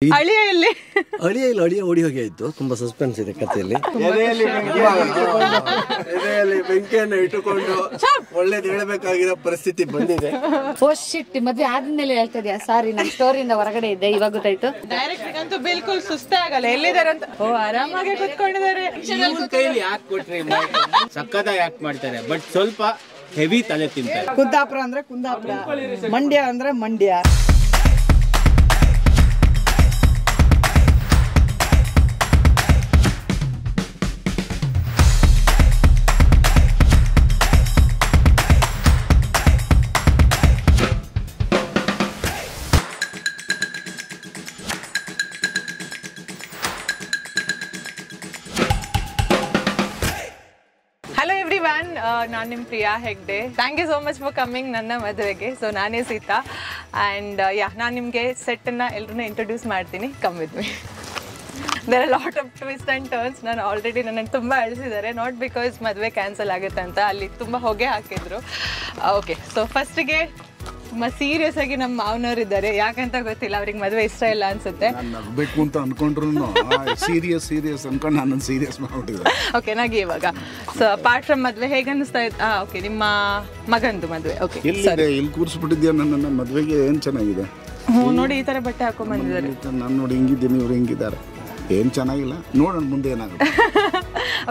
ಅಳಿಯಲ್ಲಿ ಅಳಿಯ ಓಡಿ ಹೋಗಿ ಆಯ್ತು. ತುಂಬಾ ಸಸ್ಪೆನ್ಸ್ ಇದೆ ಕಥೆಯಲ್ಲಿ. ಬೆಂಕಿಯನ್ನು ಇಟ್ಟುಕೊಂಡು ಒಳ್ಳೇದು ಹೇಳಬೇಕಾಗಿರೋ ಪರಿಸ್ಥಿತಿ ಬಂದಿದೆ. ಮದ್ವೆ ಆದ್ಮೇಲೆ ಹೇಳ್ತಾ ಇದೆಯಾ? ಸಾರಿ, ನಮ್ ಸ್ಟೋರಿಯಿಂದ ಹೊರಗಡೆ ಇದ್ದೆ, ಇವಾಗ ಗೊತ್ತಾಯ್ತು. ಡೈರೆಕ್ಟ್ ಅಂತೂ ಬಿಲ್ಕುಲ್ ಸುಸ್ತೇ ಆಗಲ್ಲ. ಎಲ್ಲಿದ್ದಾರೆ ಅಂತ ಆರಾಮಾಗಿ ಕೂತ್ಕೊಂಡಿದ್ದಾರೆ. ಕೈಲಿ ಯಾಕೆ ಕೊಟ್ರಿ? ಸಕ್ಕತ್ತಾಗಿ ಯಾಕೆ ಮಾಡ್ತಾರೆ, ಬಟ್ ಸ್ವಲ್ಪ ಹೆವಿ ತಲೆ ತಿಂತಾರೆ. ಕುಂದಾಪುರ ಅಂದ್ರೆ ಕುಂದಾಪುರ, ಮಂಡ್ಯ ಅಂದ್ರೆ ಮಂಡ್ಯ. ನಾನು ನಿಮ್ಮ Priya Hegde. Thank you so much for coming ನನ್ನ ಮದುವೆಗೆ. ಸೊ ನಾನೇ ಸೀತಾ ಆ್ಯಂಡ್ ನಾನು ನಿಮಗೆ ಸೆಟ್ಟನ್ನು ಎಲ್ಲರೂ ಇಂಟ್ರೊಡ್ಯೂಸ್ ಮಾಡ್ತೀನಿ. Come with me. There are lot of twist and turns. ನಾನು ಆಲ್ರೆಡಿ ನನ್ನನ್ನು ತುಂಬ ಅಳಿಸಿದ್ದಾರೆ, ನಾಟ್ ಬಿಕಾಸ್ ಮದುವೆ ಕ್ಯಾನ್ಸಲ್ ಆಗುತ್ತೆ ಅಂತ. ಅಲ್ಲಿ ತುಂಬ ಹೊಗೆ ಹಾಕಿದ್ರು. ಓಕೆ, ಸೊ ಫಸ್ಟಿಗೆ ತುಂಬ ಸೀರಿಯಸ್ ಆಗಿ ನಮ್ಮ ಮಾವನವ್ರು ಇದ್ದಾರೆ. ಯಾಕಂತ ಗೊತ್ತಿಲ್ಲ, ಅವ್ರಿಗೆ ಮದುವೆ ಇಷ್ಟ ಇಲ್ಲ ಅನ್ಸುತ್ತೆ. ಬೇಕು ಅಂತ ಅನ್ಕೊಂಡ್ರು ಸೀರಿಯಸ್ ಅನ್ಕೊಂಡು ನಾನು ಸೀರಿಯಸ್ ಮಾಡ್ಬಿಟ್ಟಿದ್ದೆ. ಓಕೆ, ನಾಗಿ ಇವಾಗ ಸೊ ಅಪಾರ್ಟ್ ಫ್ರಮ್ ಮದುವೆ ಹೇಗೆ ಅನ್ನಿಸ್ತಾ ಇತ್ತು? ಓಕೆ, ನಿಮ್ಮ ಮಗಂದು ಮದುವೆ. ಓಕೆ, ಇಲ್ಲಿ ಕೂರಿಸ್ಬಿಟ್ಟಿದ್ಯಾ ನನ್ನ ಮದುವೆಗೆ? ಏನ್ ಚೆನ್ನಾಗಿದೆ ನೋಡಿ, ಈ ತರ ಬಟ್ಟೆ ಹಾಕೊಂಡ್ ಬಂದಿದ್ದಾರೆ. ನಾನು ನೋಡಿ ಹಿಂಗಿದ್ದೀನಿ, ಇವ್ರು ಹಿಂಗಿದ್ದಾರೆ, ಏನ್ ಚೆನ್ನಾಗಿಲ್ಲ. ನೋಡೋಣ ಮುಂದೆ ಏನಾಗುತ್ತೆ.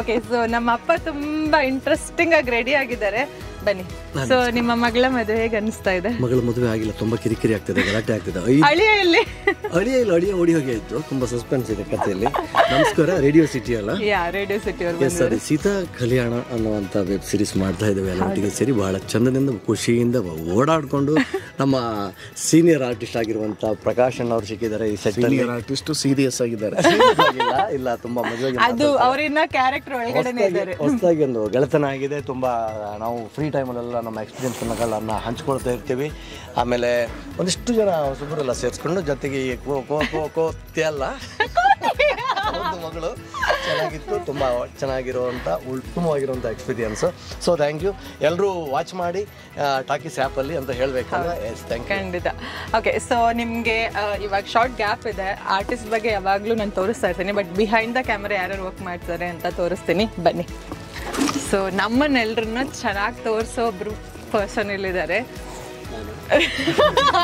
ಓಕೆ, ಸೊ ನಮ್ಮ ಅಪ್ಪ ತುಂಬಾ ಇಂಟ್ರೆಸ್ಟಿಂಗ್ ಆಗಿ ರೆಡಿ ಆಗಿದ್ದಾರೆ. ಬನ್ನಿ. ಸೊ ನಿಮ್ಮ ಮಗಳ ಮದುವೆ ಹೇಗೆ ಅನಿಸ್ತಾ ಇದೆ? ಮಗಳ ಮದುವೆ ಆಗಿಲ್ಲ, ತುಂಬಾ ಕಿರಿಕಿರಿ ಆಗ್ತದೆ, ಗಲಾಟೆ ಆಗ್ತದೆ. ಅಳಿಯ ಓಡಿ ಹೋಗಿ ಆಯ್ತು. ತುಂಬಾ ಸಸ್ಪೆನ್ಸ್ ಇದೆ ಕಥೆಯಲ್ಲಿ. ನಮಸ್ಕಾರ, ರೇಡಿಯೋ ಸಿಟಿ ಅಲ್ಲ? ರೇಡಿಯೋ ಸಿಟಿ ಸರಿ, ಸೀತಾ ಕಲ್ಯಾಣ ಅನ್ನುವಂತ ವೆಬ್ ಸೀರೀಸ್ ಮಾಡ್ತಾ ಇದ್ದೇವೆ ಎಲ್ಲ ಒಟ್ಟಿಗೆ ಸೇರಿ. ಬಹಳ ಚಂದದಿಂದ ಖುಷಿಯಿಂದ ಓಡಾಡ್ಕೊಂಡು ನಮ್ಮ ಸೀನಿಯರ್ ಆರ್ಟಿಸ್ಟ್ ಆಗಿರುವಂತ ಪ್ರಕಾಶ್ ಅಣ್ಣ ಅವರು ಸಿಕ್ಕಿದ್ದಾರೆ ಈ ಸೆಟ್. ಸೀನಿಯರ್ ಆರ್ಟಿಸ್ಟ್ ಸೀರಿಯಸ್ ಆಗಿದ್ದಾರೆ. ಇಲ್ಲ, ತುಂಬಾ ಮದುವೆಗೆ ಅದು ಅವರಿನ್ನ ಕ್ಯಾರೆಕ್ಟರ್ ಒಳಗಡೆ ಇದ್ದಾರೆ. ಹೊಸದಾಗಿ ಒಂದು ಗೆಳೆತನ ಆಗಿದೆ. ತುಂಬಾ ನಾವು ಫ್ರೀ ಟೈಮಲ್ಲೆಲ್ಲ ನಮ್ಮ ಎಕ್ಸ್ಪೀರಿಯನ್ಸ್ಗಳನ್ನ ಹಂಚ್ಕೊಳ್ತಾ ಇರ್ತೀವಿ. ಆಮೇಲೆ ಒಂದಿಷ್ಟು ಜನ ಹೊಸಬರೆಲ್ಲ ಸೇರಿಸ್ಕೊಂಡು ಜೊತೆಗೆ ಅಲ್ಲ ಒಂದು ಮಗಳು ಚೆನ್ನಾಗಿತ್ತು. ತುಂಬ ಚೆನ್ನಾಗಿರುವಂಥ ಉತ್ತಮವಾಗಿರುವಂಥ ಎಕ್ಸ್ಪೀರಿಯನ್ಸ್. So thank you. ಎಲ್ಲರೂ ವಾಚ್ ಮಾಡಿ ಟಾಕೀಸ್ ಆ್ಯಪಲ್ಲಿ ಅಂತ ಹೇಳಬೇಕಲ್ಲ. Yes, thank you. ಖಂಡಿತ. ಓಕೆ, ಸೊ ನಿಮಗೆ ಇವಾಗ ಶಾರ್ಟ್ ಗ್ಯಾಪ್ ಇದೆ. ಆರ್ಟಿಸ್ಟ್ ಬಗ್ಗೆ ಯಾವಾಗಲೂ ನಾನು ತೋರಿಸ್ತಾ ಇರ್ತೀನಿ, ಬಟ್ ಬಿಹೈಂಡ್ ದ ಕ್ಯಾಮ್ರಾ ಯಾರು ವರ್ಕ್ ಮಾಡ್ತಾರೆ ಅಂತ ತೋರಿಸ್ತೀನಿ. ಬನ್ನಿ. ಸೊ ನಮ್ಮನ್ನೆಲ್ಲರನ್ನ ಚೆನ್ನಾಗಿ ತೋರಿಸೋ ಒಬ್ರು ಪರ್ಸನ್ ಇಲ್ಲಿದ್ದಾರೆ.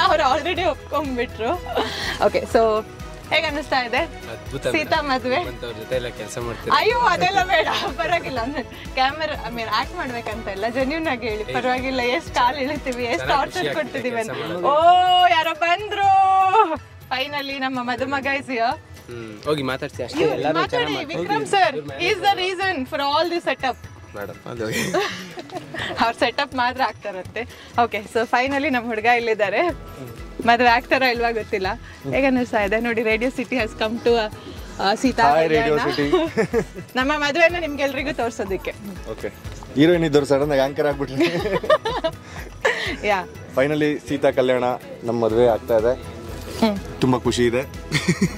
ಅವ್ರು ಆಲ್ರೆಡಿ ಒಪ್ಕೊಂಡ್ಬಿಟ್ರು. ಓಕೆ, ಸೊ ಹೇಗೆ ಅನ್ನಿಸ್ತಾ ಇದೆ ಸೀತಾ ಮದುವೆ? ಅಯ್ಯೋ, ಅದೆಲ್ಲ ಬೇಡ, ಪರವಾಗಿಲ್ಲ. ಕ್ಯಾಮೆರಾ ಆಕ್ಟ್ ಮಾಡ್ಬೇಕಂತ ಇಲ್ಲ, ಜೆನ್ಯೂನ್ ಆಗಿ ಹೇಳಿ, ಪರವಾಗಿಲ್ಲ. ಎಷ್ಟು ಕಾಲು ಇಳಿತೀವಿ, ಎಷ್ಟು ಟಾರ್ಚರ್ ಕೊಡ್ತಿದೀವಿ ಅಂತ. ಓ, ಯಾರೋ ಬಂದ್ರು. ಫೈನಲಿ ನಮ್ಮ ಮದುಮಗ ಇಸ್ ಹಿಯರ್. ಹೋಗಿ ಮಾತಾಡ್ಸಿ ಅಷ್ಟೇ. ಮಾತಾಡಿ. Vikram sir is the reason for all the setup. ಅವ್ರ ಸೆಟಪ್ ಮಾತ್ರ ಆಗ್ತಾರಂತೆ. ಓಕೆ, ಸೊ ಫೈನಲಿ ನಮ್ಮ ಹುಡುಗ ಇಲ್ಲಿದ್ದಾರೆ. ಮದುವೆ ಆಗ್ತಾರ ಇಲ್ವಾ ಗೊತ್ತಿಲ್ಲ. ಹೇಗೆ ಅನ್ನಿಸ್ತಾ ಇದೆ? ನೋಡಿ, radio city has come to Seetha Kalyana. ನಮ್ಮ ಮದುವೆನ ನಿಮ್ಗೆಲ್ರಿಗೂ ತೋರ್ಸೋದಕ್ಕೆ. ಓಕೆ, ಹೀರೋಯಿನ್ ಇದ್ದವ್ರು ಸಡನ್ ಆಗಿ ಆಂಕರ್ ಆಗ್ಬಿಟ್ಲಿ. ಯಾ, ಫೈನಲಿ ಸೀತಾ ಕಲ್ಯಾಣ ನಮ್ಮ ಮದುವೆ ಆಗ್ತಾ ಇದೆ. ತುಂಬಾ ಖುಷಿ ಇದೆ.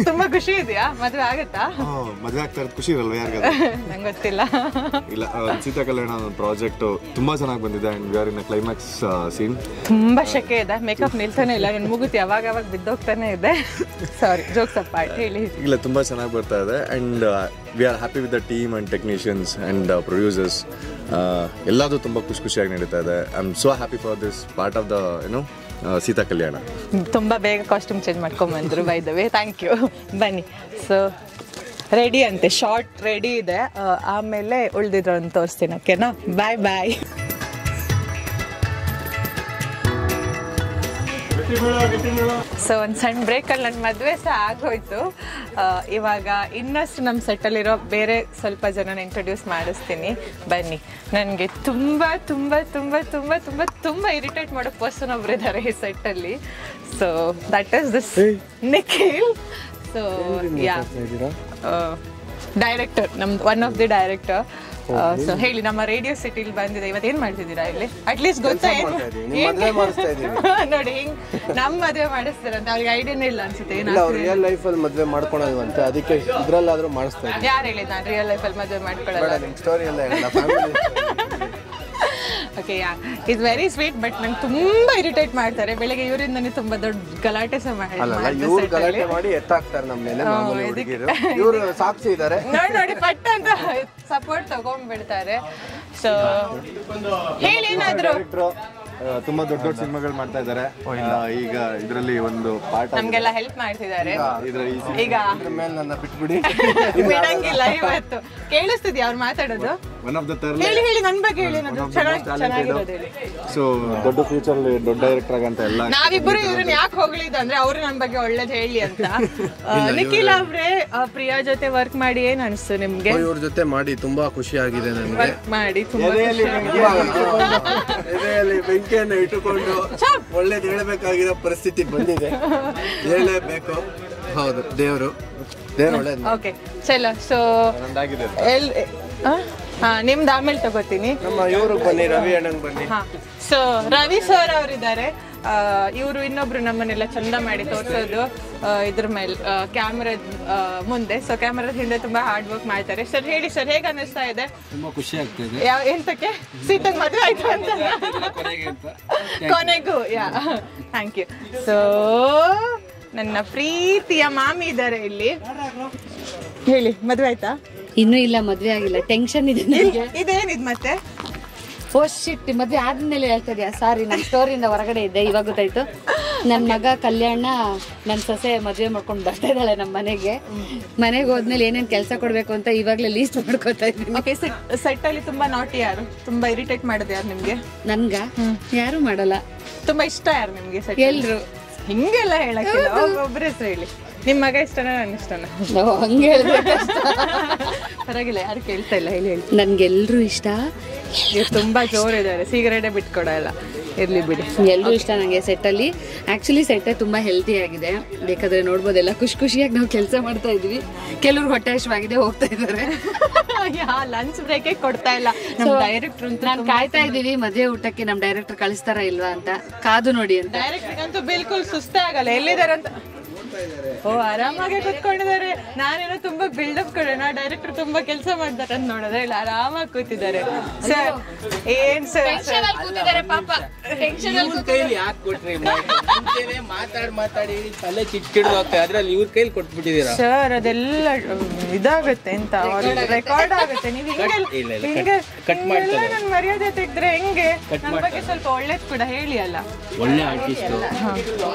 ತುಂಬಾ ಖುಷಿ ಇದೆಯಾ? ಮದುವೆ ಆಗತ್ತಾ? ಮದುವೆ ಆಗ್ತಾ ಇರೋದು ಖುಷಿ ಇರಲ್ವ ಯಾರಿಗಾದ್ರು? ನಂಗೆ ಗೊತ್ತಿಲ್ಲ. ಇಲ್ಲ, ಸೀತಾ ಕಲ್ಯಾಣ ಪ್ರಾಜೆಕ್ಟ್ ತುಂಬಾ ಚೆನ್ನಾಗಿ ಬಂದಿದೆ. And we are in climax scene. ತುಂಬಾ ಶೆಕೆ ಇದೆ, ಮೇಕಪ್ ನಿಲ್ತಾನೆ ಇಲ್ಲ, ನನ್ನ ಮುಗುತಿ ಯಾವಾಗ ಬಿದ್ದೋಗ್ತಾನೆ ಇದೆ. ಸಾರಿ, ಜೋಕ್ಸ್ ಅಪಾರ್ಟ್, ಹೇಳಿ. ಇಲ್ಲ, ತುಂಬಾ ಚೆನ್ನಾಗಿ ಬರ್ತಾ ಇದೆ. And we are happy with the team and technicians and producers. ಎಲ್ಲದೂ ತುಂಬಾ ಖುಷಿಯಾಗಿ ನಡೀತಾ ಇದೆ. I am so happy for this part of the Seetha Kalyana. ತುಂಬಾ ಬೇಗ ಕಾಸ್ಟ್ಯೂಮ್ ಚೇಂಜ್ ಮಾಡ್ಕೊಂಬಂದ್ರು, by the way. Thank you. ಬನ್ನಿ. ಸೊ ರೆಡಿ ಅಂತೆ, ಶಾರ್ಟ್ ರೆಡಿ ಇದೆ. ಆಮೇಲೆ ಉಳ್ದಿದ್ರನ್ನು ತೋರಿಸ್ತೀನಿ. ಓಕೆನಾ? ಬಾಯ್ ಬಾಯ್. ಸೊ ಒಂದು ಸಣ್ಣ ಬ್ರೇಕಲ್ಲಿ ನನ್ನ ಮದುವೆ ಸಹ ಆಗೋಯ್ತು. ಇವಾಗ ಇನ್ನಷ್ಟು ನಮ್ಮ ಸೆಟ್ಟಲ್ಲಿರೋ ಬೇರೆ ಸ್ವಲ್ಪ ಜನನ ಇಂಟ್ರೊಡ್ಯೂಸ್ ಮಾಡಿಸ್ತೀನಿ. ಬನ್ನಿ. ನನಗೆ ತುಂಬ ತುಂಬ ತುಂಬ ತುಂಬ ತುಂಬ ತುಂಬ ಇರಿಟೇಟ್ ಮಾಡೋ ಪರ್ಸನ್ ಒಬ್ರು ಇದ್ದಾರೆ ಈ ಸೆಟ್ಟಲ್ಲಿ. So that is this Nikhil. So yeah, director, ನಮ್ದು one of the director. So ಹೇಳಿ, ನಮ್ಮ ರೇಡಿಯೋ ಸಿಟಿಲಿ ಬಂದಿದೆ. ಇವತ್ತು ಏನ್ ಮಾಡ್ತಿದ್ದೀರಾ ಇಲ್ಲಿ? ಅಟ್ಲೀಸ್ಟ್ ಗೊತ್ತಾ? ನೋಡಿ, ಹಿಂಗ್ ನಮ್ಮ ಮದುವೆ ಮಾಡಿಸ್ತಾರಂತ ಅವ್ರಿಗೆ ಐಡಿಯಾನೇ ಇಲ್ಲ ಅನ್ಸುತ್ತೆ. ರಿಯಲ್ ಲೈಫ್ ಅಲ್ಲಿ ಮದುವೆ ಮಾಡ್ಕೊಳೋದು, ಅದಕ್ಕೆ ಇದ್ರಲ್ಲಾದ್ರೂ ಮಾಡಿಸ್ತಾ ಇದ್ದೀನಿ. ಯಾರು ಹೇಳಿದ್ ನಾನು ರಿಯಲ್ ಲೈಫ್ ಅಲ್ಲಿ ಮದುವೆ ಮಾಡ್ಕೊಳ್ಳಲ್ಲ? ಸ್ಟೋರಿ ಎಲ್ಲ okay yeah is very sweet but ನಂಗೆ ತುಂಬಾ ಇರಿಟೇಟ್ ಮಾಡ್ತಾರೆ. ಬೆಳಗ್ಗೆ ಇವರಿಂದನೇ ತುಂಬಾ ದೊಡ್ಡ ಗಲಾಟೆ ಸಹ ಇವ್ರು ಗಲಾಟೆ ಮಾಡಿ ಎತ್ತಾಕ್ತಾರೆ ನಮ್ಮ ಮೇಲೆ. ಮಾಮೂಲಿ ಹುಡುಗಿರು ಇವರು ಸಾಕ್ಷಿ ಇದ್ದಾರೆ ನೋಡಿ ಪಟ್ಟ ಅಂತ ಸಪೋರ್ಟ್ ತಗೊಂಡ್ಬಿಡ್ತಾರೆ. ಸೊ ಹೇಳಿ ಏನಾದ್ರು. ತುಂಬಾ ದೊಡ್ಡ ದೊಡ್ಡ ಸಿನಿಮಾಗಳು ಮಾಡ್ತಾ ಇದ್ದಾರೆ. ಈಗ ಇದರಲ್ಲಿ ಒಂದು ಪಾರ್ಟ್ ನಮ್ಗೆಲ್ಲ ಹೆಲ್ಪ್ ಮಾಡ್ತಿದ್ದಾರೆ. ಈಗ ಮೇಲೆ ನನ್ನ ಬಿಟ್ಬಿಡಿ, ಬಿಡಂಗಿಲ್ಲ. ಇವತ್ತು ಕೇಳಿಸ್ತಿದ್ಯಾ ಅವ್ರು ಮಾತಾಡೋದು? ಒನ್ ಆಫ್ ದ ಹೇಳಿ ನನ್ ಬಗ್ಗೆ ಹೇಳಿ. ಚೆನ್ನಾಗಿರೋದು ಹೇಳಿ. ಸೊ ದೊಡ್ಡ ಫ್ಯೂಚರ್ ದೊಡ್ಡ ಡೈರೆಕ್ಟರ್ ಆಗಂತ ಎಲ್ಲ ನಾವಿಬ್ಬರು ಇವ್ರನ್ನ ಯಾಕೆ ಹೋಗ್ಲಿದ್ದು ಅಂದ್ರೆ ಅವ್ರು ನನ್ ಬಗ್ಗೆ ಒಳ್ಳೇದ್ ಹೇಳಿ ಅಂತ. ನಿಖಿಲ್ ಅವ್ರೆ, ಪ್ರಿಯಾ ಜೊತೆ ವರ್ಕ್ ಮಾಡಿ ಏನ್ ಅನ್ಸ್ತು ನಿಮ್ಗೆ? ಇವ್ರ ಜೊತೆ ಮಾಡಿ ತುಂಬಾ ಖುಷಿ ಆಗಿದೆ ನನಗೆ. ವರ್ಕ್ ಮಾಡಿ ತುಂಬಾ ಬೆಂಕಿಯನ್ನು ಇಟ್ಟುಕೊಂಡು ಒಳ್ಳೇದು ಹೇಳ್ಬೇಕಾಗಿರೋ ಪರಿಸ್ಥಿತಿ ಬಂದಿದೆ. ಹೇಳಲೇಬೇಕು. ಹೌದು, ದೇವರು ಒಳ್ಳೇದು. ಓಕೆ ಚಲೋ. ಸೊ ನಿಮ್ದು ಆಮೇಲೆ ತಗೋತೀನಿ. ನಮ್ಮ ಇವ್ರಿಗೆ ಬನ್ನಿ, ರವಿ ಅಣ್ಣಂಗ್ ಬನ್ನಿ. ಸೊ ರವಿ ಸರ್ ಅವರಿದ್ದಾರೆ. ಇವರು ಇನ್ನೊಬ್ರು ನಮ್ಮನ್ನೆಲ್ಲ ಚಂದ ಮಾಡಿ ತೋರ್ಸೋದು ಇದ್ರ ಮೇಲೆ ಕ್ಯಾಮ್ರಾ ಮುಂದೆ. ಸೊ ಕ್ಯಾಮ್ರಾದ ಹಿಂದೆ ತುಂಬಾ ಹಾರ್ಡ್ ವರ್ಕ್ ಮಾಡ್ತಾರೆ. ಸರ್ ಹೇಳಿ ಸರ್, ಹೇಗೆ ಅನ್ನಿಸ್ತಾ ಇದೆ? ತುಂಬಾ ಖುಷಿ ಆಗ್ತಿದೆ. ಎಂತಕ್ಕೆ? ಸೀತಂಗ್ ಮದುವೆ ಆಯ್ತು ಅಂತ ಕೊನೆಗೂ. Yeah thank you. ಸೊ ನನ್ನ ಪ್ರೀತಿಯ ಮಾಮಿ ಇದ್ದಾರೆ ಇಲ್ಲಿ. ಹೇಳಿ, ಮದುವೆ ಆಯ್ತಾ? ಇನ್ನೂ ಇಲ್ಲ, ಮದ್ವೆ ಆಗಿಲ್ಲ. ಟೆನ್ಷನ್ ಇದೆ ನನಗೆ. ಇದೇನಿದ್ ಮತ್ತೆ? ಓ ಶಿಟ್, ಮದ್ವೆ ಆದ್ಮೇಲೆ ಹೇಳ್ತಾ ಇದೆಯಾ? ಸಾರಿ, ನನ್ನ ಸ್ಟೋರಿಯಿಂದ ಹೊರಗಡೆ ಇದ್ದೆ, ಇವಾಗ ಗೊತ್ತಾಯ್ತು. ನನ್ನ ಮಗ ಕಲ್ಯಾಣ, ನನ್ನ ಸೊಸೆ ಮದುವೆ ಮಾಡ್ಕೊಂಡು ಬರ್ತಾ ಇದ್ದಾಳೆ ನಮ್ಮ ಮನೆಗೆ. ಮನೆಗೆ ಹೋದ್ಮೇಲೆ ಏನೇನು ಕೆಲಸ ಕೊಡ್ಬೇಕು ಅಂತ ಇವಾಗಲೇ ಲೀಸ್ಟ್ ಮಾಡ್ಕೊತಾ ಇದ್ದೀನಿ. ಓಕೆ, ಸೆಟ್ ಅಲ್ಲಿ ತುಂಬಾ ನಾಟಿ ಯಾರು? ತುಂಬಾ ಇರಿಟೇಟ್ ಮಾಡೋದು ಯಾರು ನಿಮ್ಗೆ? ನನ್ಗ ಯಾರು ಮಾಡಲ್ಲ. ತುಂಬಾ ಇಷ್ಟ ಯಾರು ನಿಮ್ಗೆ ಸೆಟ್? ಎಲ್ರು. ಹಿಂಗೆಲ್ಲ ಹೇಳಕ್ಕಿಲ್ಲ, ಒಬ್ಬರ ಹೆಸರು ಹೇಳಿ. ನಿಮ್ ಮಗ ಇಷ್ಟನಾ ನನ್ನ ಇಷ್ಟನಾ? ಹಂಗೆ ಹೇಳ್ಬೇಕಷ್ಟ. ಪರವಾಗಿಲ್ಲ, ಯಾರು ಕೇಳ್ತಾ ಇಲ್ಲ, ಹೇಳಿ ಹೇಳಿ. ನನ್ಗೆಲ್ರು ಇಷ್ಟ. ಇವ್ರು ತುಂಬಾ ಜೋರಿದ್ದಾರೆ, ಸಿಗರೇಟೇ ಬಿಟ್ಕೊಡಲ್ಲ. ಇರ್ಲಿ ಬಿಡಿ, ಎಲ್ರು ಇಷ್ಟ ನಂಗೆ ಸೆಟ್ಟಲ್ಲಿ. ಆಕ್ಚುಲಿ ಸೆಟ್ ತುಂಬಾ ಹೆಲ್ತಿ ಆಗಿದೆ, ಬೇಕಾದ್ರೆ ನೋಡ್ಬೋದೆಲ್ಲ. ಖುಷಿಯಾಗಿ ನಾವು ಕೆಲಸ ಮಾಡ್ತಾ ಇದ್ವಿ. ಕೆಲವ್ರು ಹೊಟ್ಟೆ ಹಸಿವಾಗಿದೆ, ಹೋಗ್ತಾ ಇದ್ದಾರೆ. ಲಂಚ್ ಬ್ರೇಕ್ ಕೊಡ್ತಾ ಇಲ್ಲ ಡೈರೆಕ್ಟರ್. ನಾನು ಕಾಯ್ತಾ ಇದೀವಿ ಮದುವೆ ಊಟಕ್ಕೆ ನಮ್ ಡೈರೆಕ್ಟರ್ ಕಳಿಸ್ತಾರ ಇಲ್ವಾ ಅಂತ. ಕಾದು ನೋಡಿ ಅಂತ. ಡೈರೆಕ್ಟರ್ ಅಂತೂ ಬಿಲ್ಕುಲ್ ಸುಸ್ತೇ ಆಗಲ್ಲ. ಎಲ್ಲಿದ್ದಾರೆ ಅಂತ? ಓ, ಆರಾಮಾಗಿ ಕುತ್ಕೊಂಡಿದ್ದಾರೆ. ನಾನೇನೋ ತುಂಬಾ ಬಿಲ್ಡಪ್ ಕೊಡೋಣ, ಡೈರೆಕ್ಟರ್ ತುಂಬಾ ಕೆಲಸ ಮಾಡ್ತಾರೆ ಅಂತ ನೋಡಿದ್ರೆ ಇಲ್ಲಿ ಆರಾಮಾಗಿ ಕೂತಿದ್ದಾರೆ. ಸರ್ ಏನ್ ಸರ್ ಪಾಪ ಕೈಲಿ ಯಾಕೆ ಕೊಟ್ರಿ? ಮಾತಾಡಿ ತಲೆ ಚಿಟ್ಟಿಡ್ದು ಹೋಗ್ತದೆ, ಅದ್ರಲ್ಲಿ ಇವ್ರ ಕೈಲಿ ಕೊಟ್ಬಿಟ್ಟಿದ್ದೀರಾ ಸರ್? ಅದೆಲ್ಲ ಇದಾಗುತ್ತೆ ಅಂತ ರೆಕಾರ್ಡ್ ಆಗುತ್ತೆ. ನೀವು ಹಿಂಗೆ ನನ್ ಮರ್ಯಾದೆ ತೆಗ್ದ್ರೆ ಹೆಂಗೆ? ನನ್ನ ಬಗ್ಗೆ ಸ್ವಲ್ಪ ಒಳ್ಳೇದ್ ಕೂಡ ಹೇಳಿ ಅಲ್ಲ. ಒಳ್ಳೆ ಆರ್ಟಿಸ್ಟ್,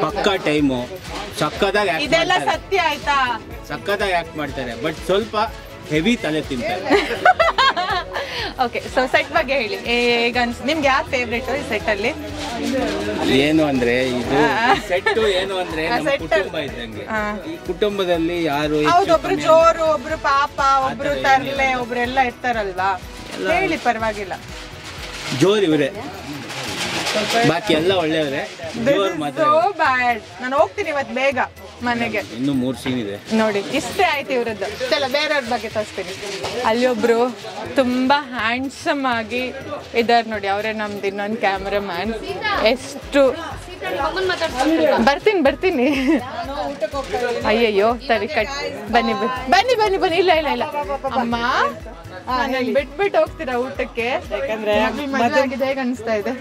ಪಕ್ಕಾ ಟೈಮು, ಸಕ್ಕದಾಗ ಇದೆಲ್ಲ ಸತ್ಯ ಆಯ್ತಾ? ಸಕ್ಕದಾಗ ಆಕ್ಟ್ ಮಾಡ್ತಾರೆ, ಬಟ್ ಸ್ವಲ್ಪ ಹೆವಿ ತಲೆ ತಿಂತಾರೆ. ಓಕೆ, ಸೊ ಸೆಟ್ ಬಗ್ಗೆ ಹೇಳಿ. ಈಗ ನಿಮ್ಗೆ ಯಾರು ಫೇವ್ರೇಟ್ ಈ ಸೆಟ್ ಅಲ್ಲಿ? ಏನು ಅಂದ್ರೆ ಇದು ಸೆಟ್ ಏನು ಅಂದ್ರೆ ನಮ್ಮ ಕುಟುಂಬ ಇದ್ದಂಗೆ. ಈ ಕುಟುಂಬದಲ್ಲಿ ಯಾರು ಹೌದು, ಒಬ್ರು ಜೋರು, ಒಬ್ರು ಪಾಪ, ಒಬ್ರು ತರ್ಲೆ, ಒಬ್ರೆಲ್ಲ ಇರ್ತಾರಲ್ವಾ? ಹೇಳಿ, ಪರವಾಗಿಲ್ಲ. ಜೋರ್ ಇವ್ರೆ, ಬಾಕಿ ಎಲ್ಲ ಒಳ್ಳೆಯವ್ರೆ. ಜೋರ್ ಮಾತ್ರ ಬ್ಯಾಡ್. ನಾನು ಹೋಗ್ತೀನಿ ಇವತ್ತು ಬೇಗ ಮನೆಗೆ. ಇನ್ನು 3 ಸೀನ್ ಇದೆ ನೋಡಿ, ಇಷ್ಟೇ ಆಯ್ತು ಇವ್ರದ್ದು. ಚಲ ಬೇರೆಯವ್ರ ಬಗ್ಗೆ ತೋರಿಸ್ತೀನಿ. ಅಲ್ಲೊಬ್ರು ತುಂಬಾ ಹ್ಯಾಂಡ್ಸಮ್ ಆಗಿ ಇದಾರೆ ನೋಡಿ, ಅವರೇ ನಮ್ದು ಇನ್ನೊಂದು ಕ್ಯಾಮ್ರಾಮ್ಯಾನ್. ಎಷ್ಟು ಬರ್ತೀನಿ. ಅಯ್ಯಯ್ಯೋ, ಸರಿ ಕಟ್. ಬನ್ನಿ. ಇಲ್ಲ ಅಮ್ಮ, ಬಿಟ್ಬಿಟ್ಟು ಹೋಗ್ತೀರಾ ಊಟಕ್ಕೆ? ಯಾಕಂದ್ರೆ ಹೇಗೆ ಅನಿಸ್ತಾ ಇದೆ?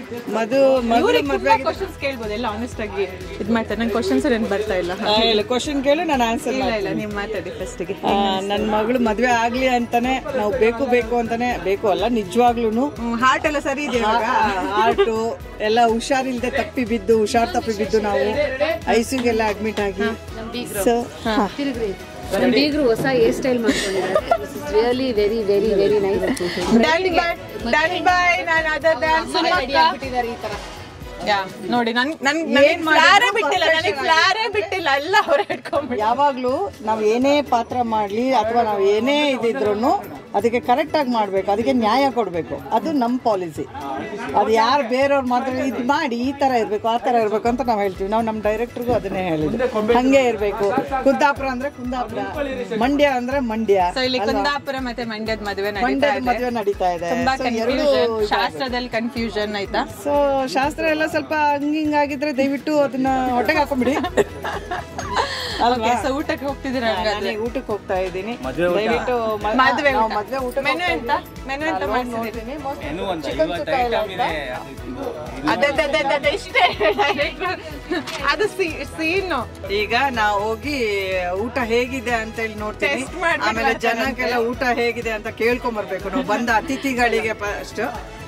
ಕ್ವಶನ್ಸ್ ಕೇಳ್ಬೋದು ಎಲ್ಲ ಆನೆಸ್ಟ್ ಆಗಿ ಇದ್ ಮಾಡ್ತಾರೆ. ನನ್ ಕ್ವಶನ್ಸ್ ಏನ್ ಬರ್ತಾ ಇಲ್ಲ. ಕ್ವಶನ್ ಕೇಳು, ನಾನು ಆನ್ಸರ್. ಇಲ್ಲ, ನೀವು ಮಾತಾಡಿ ಫಸ್ಟ್ಗೆ. ನನ್ನ ಮಗಳು ಮದ್ವೆ ಆಗ್ಲಿ ಅಂತಾನೆ ನಾವು ಬೇಕು ಅಂತಾನೆ, ಬೇಕು ಅಲ್ಲ ನಿಜವಾಗ್ಲೂ ಹಾರ್ಟ್ ಎಲ್ಲ ಸರಿ ಇದೆ. ಹಾರ್ಟು ಎಲ್ಲ ಹುಷಾರಿಲ್ದೆ ತಪ್ಪಿ ಬಿದ್ದು ನಾವು ಐಸಿಯುಗೆಲ್ಲ ಅಡ್ಮಿಟ್ ಆಗಿ. ನಮ್ಮ ಬೀಗರು ಹೊಸ ಹೇರ್ ಸ್ಟೈಲ್ ಮಾಡ್ಕೊಂಡಿದ್ದಾರೆ. Really very very very nice. ನೋಡಿ, ನನಗೆ ಬಿಟ್ಟಿಲ್ಲ, ಎಲ್ಲ ಹೊರ ಇಟ್ಕೊಂಡ್ಬಿಟ್ಟು. ಯಾವಾಗ್ಲೂ ನಾವ್ ಏನೇ ಪಾತ್ರ ಮಾಡ್ಲಿ ಅಥವಾ ನಾವ್ ಏನೇ ಇದಿದ್ರು ಅದಕ್ಕೆ ಕರೆಕ್ಟ್ ಆಗಿ ಮಾಡ್ಬೇಕು, ಅದಕ್ಕೆ ನ್ಯಾಯ ಕೊಡ್ಬೇಕು. ಅದು ನಮ್ಮ ಪಾಲಿಸಿ. ಅದು ಯಾರು ಬೇರೆಯವ್ರು ಮಾತ್ರ ಇದು ಮಾಡಿ ಈ ತರ ಇರ್ಬೇಕು, ಆ ತರ ಇರ್ಬೇಕು ಅಂತ ನಾವು ಹೇಳ್ತೀವಿ. ನಾವು ನಮ್ಮ ಡೈರೆಕ್ಟರ್ಗೂ ಅದನ್ನೇ ಹೇಳಿದ್ವಿ, ಹಂಗೆ ಇರ್ಬೇಕು. ಕುಂದಾಪುರ ಅಂದ್ರೆ ಕುಂದಾಪುರ, ಮಂಡ್ಯ ಅಂದ್ರೆ ಮಂಡ್ಯ. ಇಲ್ಲಿ ಕುಂದಾಪುರ ಮತ್ತೆ ಮಂಡ್ಯದ ಮದುವೆ ನಡೀತಾ ಇದೆ. ಶಾಸ್ತ್ರದಲ್ಲಿ ಕನ್ಫ್ಯೂಷನ್ ಆಯ್ತಾ? ಸೊ ಶಾಸ್ತ್ರ ಎಲ್ಲ ಸ್ವಲ್ಪ ಹಂಗಿಂಗಾಗಿದ್ರೆ ದಯವಿಟ್ಟು ಅದನ್ನ ಹೊಟ್ಟೆಗೆ ಹಾಕೊಂಡ್ಬಿಡಿ. Okay, so ಊಟಕ್ಕೆ ಹೋಗ್ತಿದ್ದೀರಾ ಹಂಗಾದ್ರೆ? ನಾನು ಊಟಕ್ಕೆ ಹೋಗ್ತಾ ಇದ್ದೀನಿ. ಮದುವೆ ಊಟ. ದಯವಿಟ್ಟು ಮದುವೆ ಊಟ. ಮದುವೆ ಊಟ ಮೆನು ಎಂತ ಮಾಡ್ತಿದ್ದೀನಿ? ಏನು ಅಂತ 50 ಐಟಮ್ ಇದೆ. ಅದೇ ಇಷ್ಟೇ ಅದು ಸೀನು. ಈಗ ನಾವು ಹೋಗಿ ಊಟ ಹೇಗಿದೆ ಅಂತ ಹೇಳಿ ನೋಡ್ತೀವಿ. Taste ಮಾಡ್ಬಿಟ್ಟು ಆಮೇಲೆ ಜನಕ್ಕೆಲ್ಲ ಊಟ ಹೇಗಿದೆ ಅಂತ ಕೇಳ್ಕೊಂಡ್ ಬರ್ಬೇಕು. ನಾವು ಬಂದ ಅತಿಥಿಗಳಿಗೆ ಫಸ್ಟ್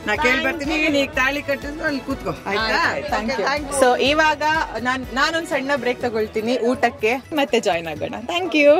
ನಾ ಕೇಳ್ಬರ್ತೀನಿ. ಈಗ ತಾಳಿ ಕಟ್ಟಿದ್ರು ಅಲ್ಲಿ ಕೂತ್ಕೋ, ಆಯ್ತಾ? ಸೊ ಇವಾಗ ನಾನೊಂದು ಸಣ್ಣ ಬ್ರೇಕ್ ತಗೊಳ್ತೀನಿ ಊಟಕ್ಕೆ, ಮತ್ತೆ ಜಾಯ್ನ್ ಆಗೋಣ. Thank you.